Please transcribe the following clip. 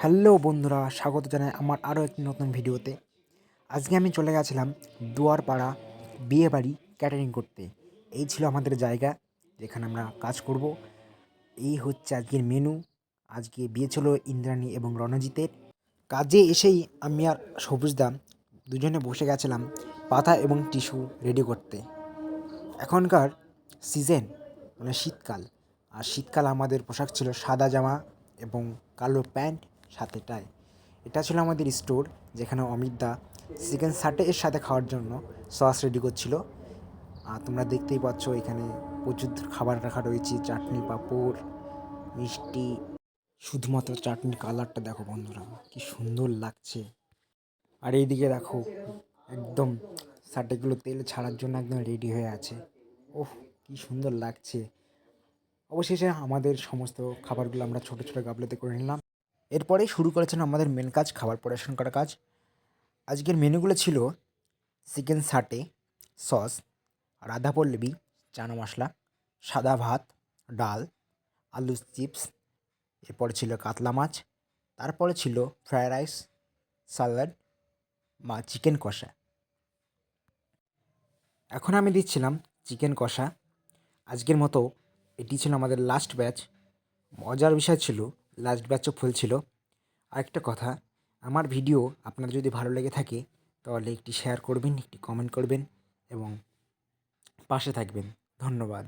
Hello বন্ধুরা, স্বাগত জানাই আমার আরও একটি নতুন ভিডিওতে। আজকে আমি চলে গেছিলাম দুয়ারপাড়া বিয়েবাড়ি ক্যাটারিং করতে। এই ছিল আমাদের জায়গা যেখানে আমরা কাজ করব। এই হচ্ছে আজকের মেনু। আজকে বিয়ে ছিল ইন্দ্রাণী এবং রণজিতের। কাজে এসেই আমি আর সবুজদা দুজনে বসে গেছিলাম পাতা এবং টিস্যু রেডি করতে। এখনকার সিজন মানে শীতকাল, আর শীতকাল আমাদের পোশাক ছিল সাদা জামা এবং কালো প্যান্ট সাথে টাই। এটা ছিল আমাদের স্টোর, যেখানে অমিতদা চিকেন সাটে এর সাথে খাওয়ার জন্য সস রেডি করছিল। আর তোমরা দেখতেই পাচ্ছ এখানে প্রচুর খাবার রাখা রয়েছে, চাটনি, পাঁপড়, মিষ্টি। শুধুমাত্র চাটনির কালারটা দেখো বন্ধুরা, কি সুন্দর লাগছে। আর এইদিকে দেখো একদম সাটেগুলো তেল ছাড়ার জন্য একদম রেডি হয়ে আছে। ওহ, কি সুন্দর লাগছে। অবশেষে আমাদের সমস্ত খাবারগুলো আমরা ছোটো ছোটো গাবলাতে করে নিলাম। এরপরে শুরু করেছেন আমাদের মেন কাজ, খাবার পরিবেশন করা কাজ। আজকের মেনুগুলো ছিল chicken satay, sauce, radhaballavi, chana masala, সাদা ভাত, ডাল, আলু চিপস। এরপরে ছিল কাতলা মাছ। তারপরে ছিল ফ্রায়েড রাইস, স্যালাড বা চিকেন কষা। এখন আমি দিচ্ছিলাম চিকেন কষা। আজকের মতো এটি ছিল আমাদের লাস্ট ব্যাচ। মজার বিষয় ছিল লাস্ট ব্যাচও ফুল ছিল। আরেকটা কথা, আমার ভিডিও আপনার যদি ভালো লেগে থাকে তাহলে একটি শেয়ার করবেন, একটি কমেন্ট করবেন এবং পাশে থাকবেন। ধন্যবাদ।